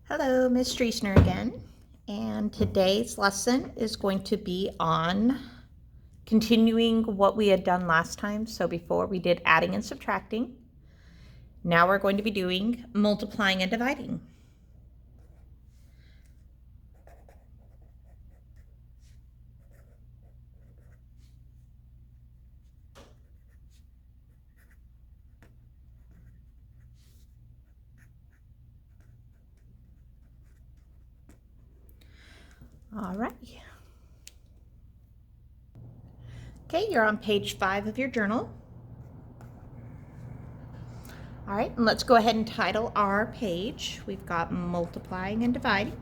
Hello, Ms. Streisner again, and today's lesson is going to be on continuing what we had done last time. So before we did adding and subtracting, now we're going to be doing multiplying and dividing. All right. Okay, you're on page 5 of your journal. All right, and let's go ahead and title our page. We've got multiplying and dividing.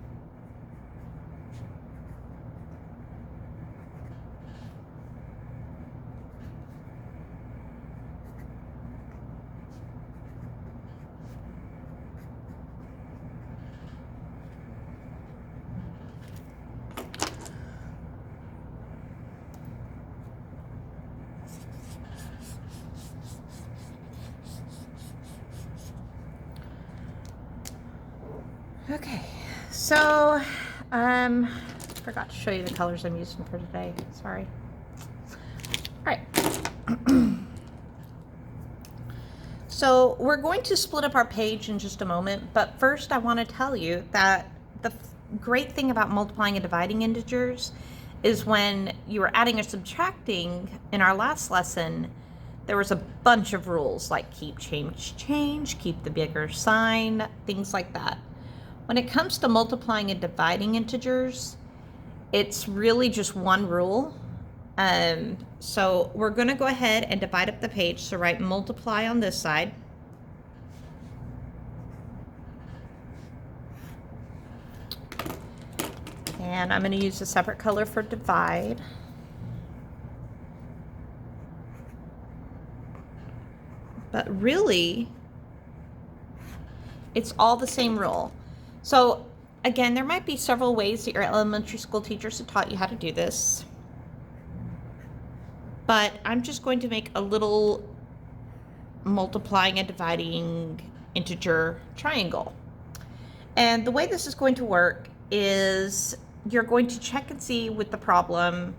Okay, so forgot to show you the colors I'm using for today. Sorry. All right. So we're going to split up our page in just a moment, but first I want to tell you that the great thing about multiplying and dividing integers is when you were adding or subtracting in our last lesson, there was a bunch of rules like keep, change, keep the bigger sign, things like that. When it comes to multiplying and dividing integers, it's really just one rule. So we're going to go ahead and divide up the page. So write multiply on this side. And I'm going to use a separate color for divide. But really, it's all the same rule. So again, there might be several ways that your elementary school teachers have taught you how to do this. But I'm just going to make a little multiplying and dividing integer triangle. And the way this is going to work is you're going to check and see with the problem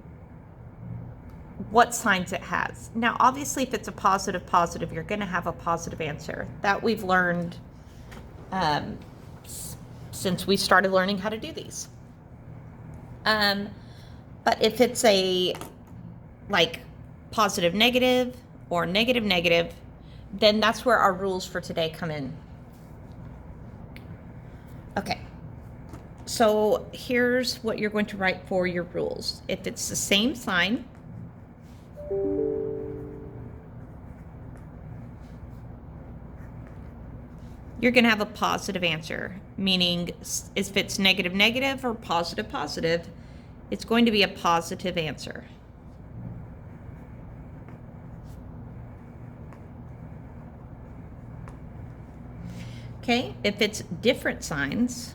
what signs it has. Now, obviously, if it's a positive, you're going to have a positive answer. That we've learned since we started learning how to do these. But if it's a like positive, negative, or negative, negative, then that's where our rules for today come in. Okay, so here's what you're going to write for your rules. If it's the same sign, you're going to have a positive answer, meaning if it's negative, negative, or positive, positive, it's going to be a positive answer. Okay, if it's different signs,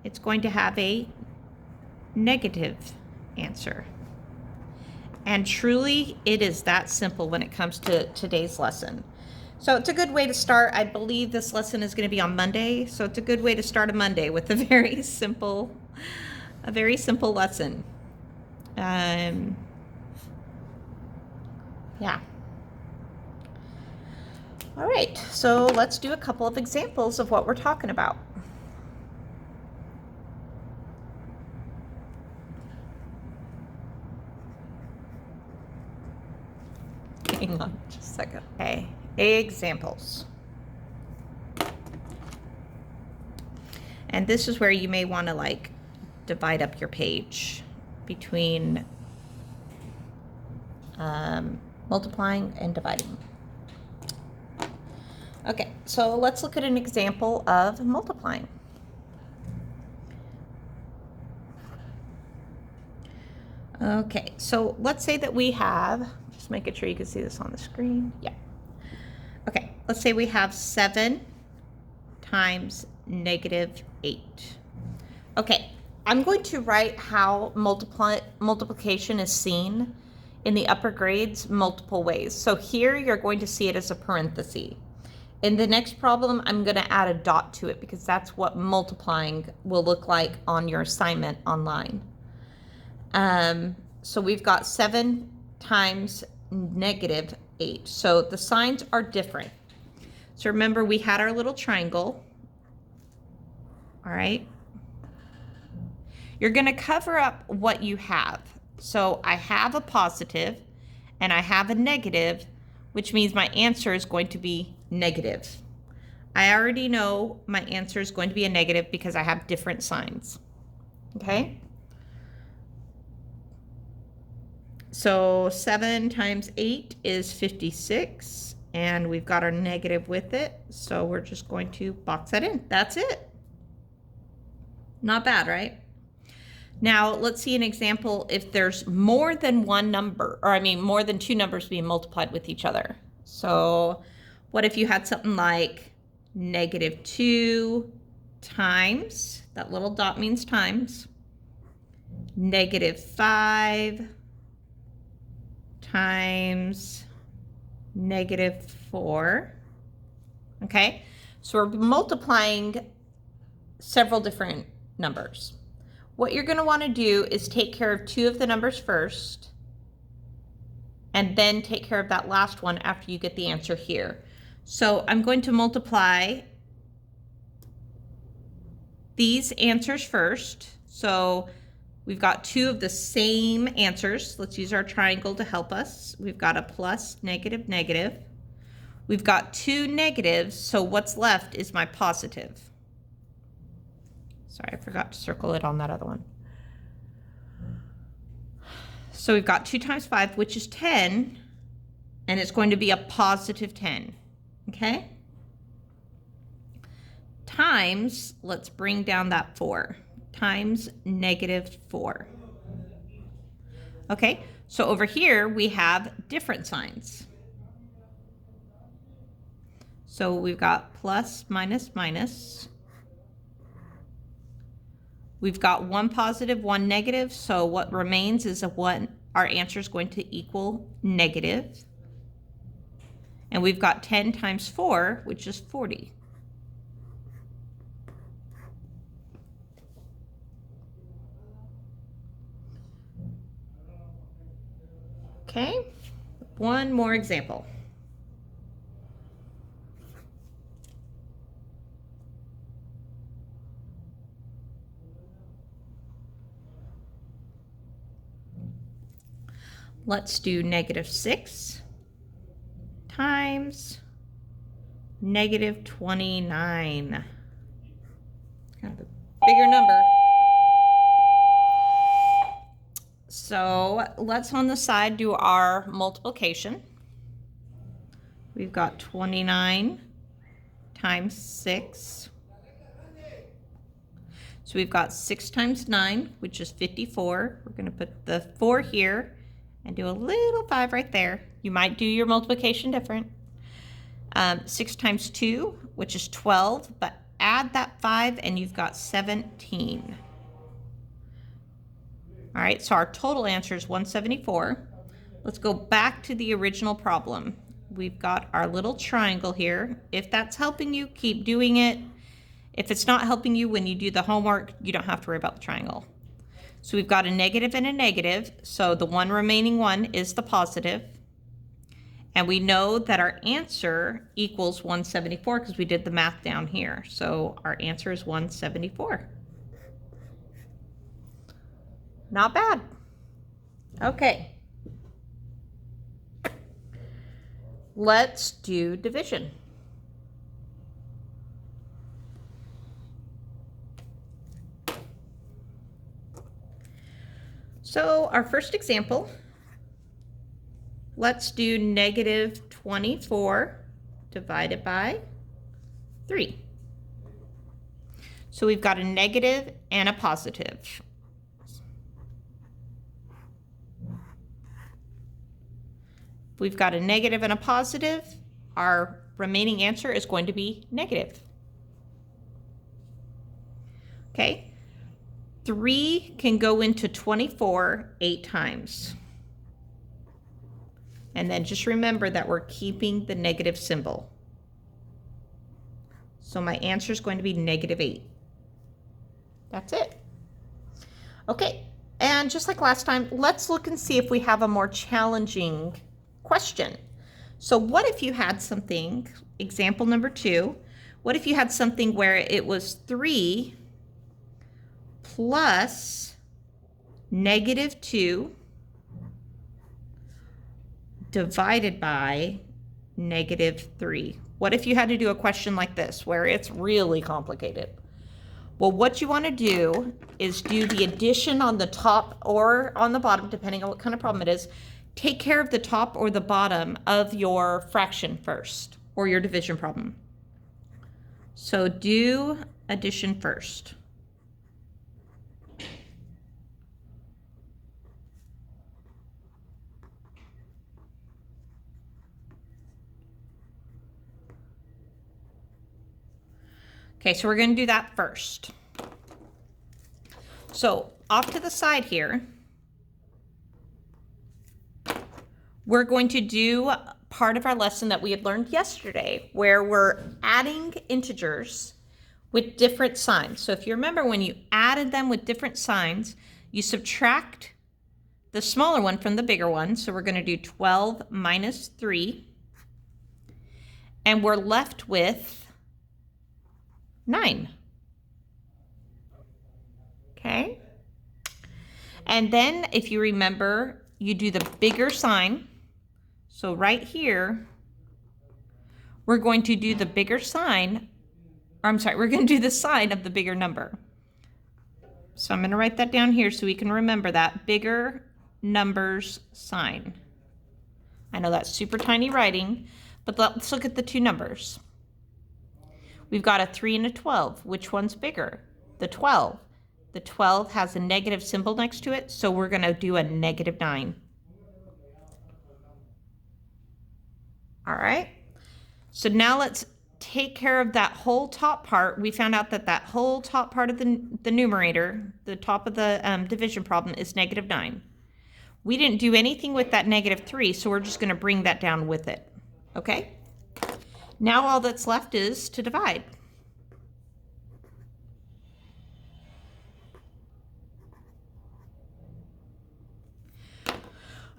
it's going to have a negative answer. And truly, it is that simple when it comes to today's lesson. So it's a good way to start. I believe this lesson is going to be on Monday, so it's a good way to start a Monday with a very simple lesson. Yeah. All right, so let's do a couple of examples of what we're talking about. Hang on just a second. Okay, examples. And this is where you may want to like divide up your page between multiplying and dividing. Okay, so let's look at an example of multiplying. Okay, so let's say that we have, just making sure you can see this on the screen. Yeah. Okay, let's say we have 7 times negative 8. Okay, I'm going to write how multiplication is seen in the upper grades multiple ways. So here you're going to see it as a parenthesis. In the next problem, I'm going to add a dot to it because that's what multiplying will look like on your assignment online. So we've got 7 times negative 8. So the signs are different. So remember, we had our little triangle. All right. You're going to cover up what you have. So I have a positive and I have a negative, which means my answer is going to be negative. I already know my answer is going to be a negative because I have different signs. Okay? So 7 times 8 is 56, and we've got our negative with it. So we're just going to box that in. That's it. Not bad, right? Now let's see an example if there's more than one number, or I mean more than two numbers being multiplied with each other. So what if you had something like -2 times, that little dot means times, -5 times -4. Okay, so we're multiplying several different numbers. What you're going to want to do is take care of 2 of the numbers first, and then take care of that last one after you get the answer here. So I'm going to multiply these answers first. So we've got 2 of the same answers. Let's use our triangle to help us. We've got a plus, negative, negative. We've got 2 negatives, so what's left is my positive. Sorry, I forgot to circle it on that other one. So we've got 2 times 5, which is 10, and it's going to be a positive 10, okay? Times, let's bring down that 4, times -4. Okay, so over here we have different signs. So we've got plus, minus, minus. We've got 1 positive, 1 negative, so what remains is our answer is going to equal negative. And we've got 10 times 4, which is 40. Okay, one more example. Let's do -6 times -29. Kind of a bigger number. So let's on the side do our multiplication. We've got 29 times 6. So we've got 6 times 9, which is 54. We're going to put the 4 here and do a little 5 right there. You might do your multiplication different. 6 times 2, which is 12, but add that 5 and you've got 17. All right, so our total answer is 174. Let's go back to the original problem. We've got our little triangle here. If that's helping you, keep doing it. If it's not helping you when you do the homework, you don't have to worry about the triangle. So we've got a negative and a negative, so the one remaining one is the positive. And we know that our answer equals 174 because we did the math down here. So our answer is 174. Not bad. Okay. Let's do division. So our first example, let's do -24 divided by 3. So we've got a negative and a positive. We've got a negative and a positive. Our remaining answer is going to be negative. Okay. 3 can go into 24 8 times. And then just remember that we're keeping the negative symbol. So my answer is going to be -8. That's it. Okay, and just like last time, let's look and see if we have a more challenging question. So what if you had something, example number 2, what if you had something where it was 3 plus -2 divided by -3? What if you had to do a question like this where it's really complicated? Well, what you want to do is do the addition on the top or on the bottom, depending on what kind of problem it is. Take care of the top or the bottom of your fraction first, or your division problem. So do addition first. Okay, so we're going to do that first. So off to the side here, we're going to do part of our lesson that we had learned yesterday, where we're adding integers with different signs. So if you remember, when you added them with different signs, you subtract the smaller one from the bigger one. So we're going to do 12 minus 3, and we're left with 9. Okay. And then if you remember, you do the bigger sign. So right here, we're going to do the bigger sign, or I'm sorry, we're going to do the sign of the bigger number. So I'm going to write that down here so we can remember that bigger numbers sign. I know that's super tiny writing, but let's look at the two numbers. We've got a 3 and a 12. Which one's bigger? The 12. The 12 has a negative symbol next to it, so we're going to do a -9. All right. So now let's take care of that whole top part. We found out that that whole top part of the numerator, the top of the division problem, is -9. We didn't do anything with that -3, so we're just going to bring that down with it. Okay? Now all that's left is to divide.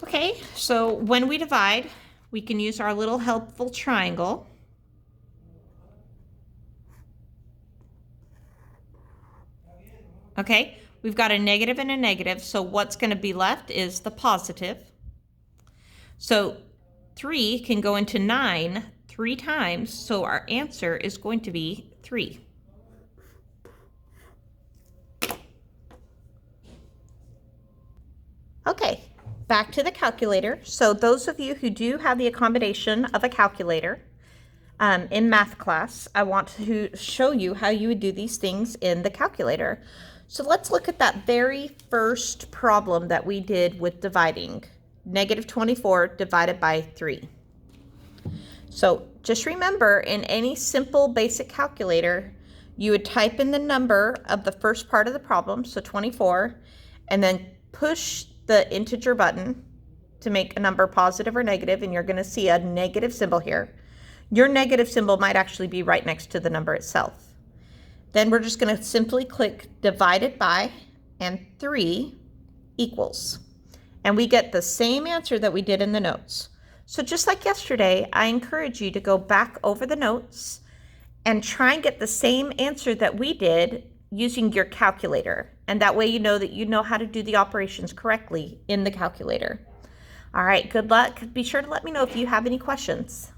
Okay, so when we divide, we can use our little helpful triangle. Okay, we've got a negative and a negative, so what's going to be left is the positive. So 3 can go into 9 3 times, so our answer is going to be 3. Okay, back to the calculator. So those of you who do have the accommodation of a calculator in math class, I want to show you how you would do these things in the calculator. So let's look at that very first problem that we did with dividing. -24 divided by 3. So just remember, in any simple basic calculator, you would type in the number of the first part of the problem, so 24, and then push the integer button to make a number positive or negative, and you're going to see a negative symbol here. Your negative symbol might actually be right next to the number itself. Then we're just going to simply click divided by, and 3 equals. And we get the same answer that we did in the notes. So just like yesterday, I encourage you to go back over the notes and try and get the same answer that we did using your calculator. And that way you know how to do the operations correctly in the calculator. All right, good luck. Be sure to let me know if you have any questions.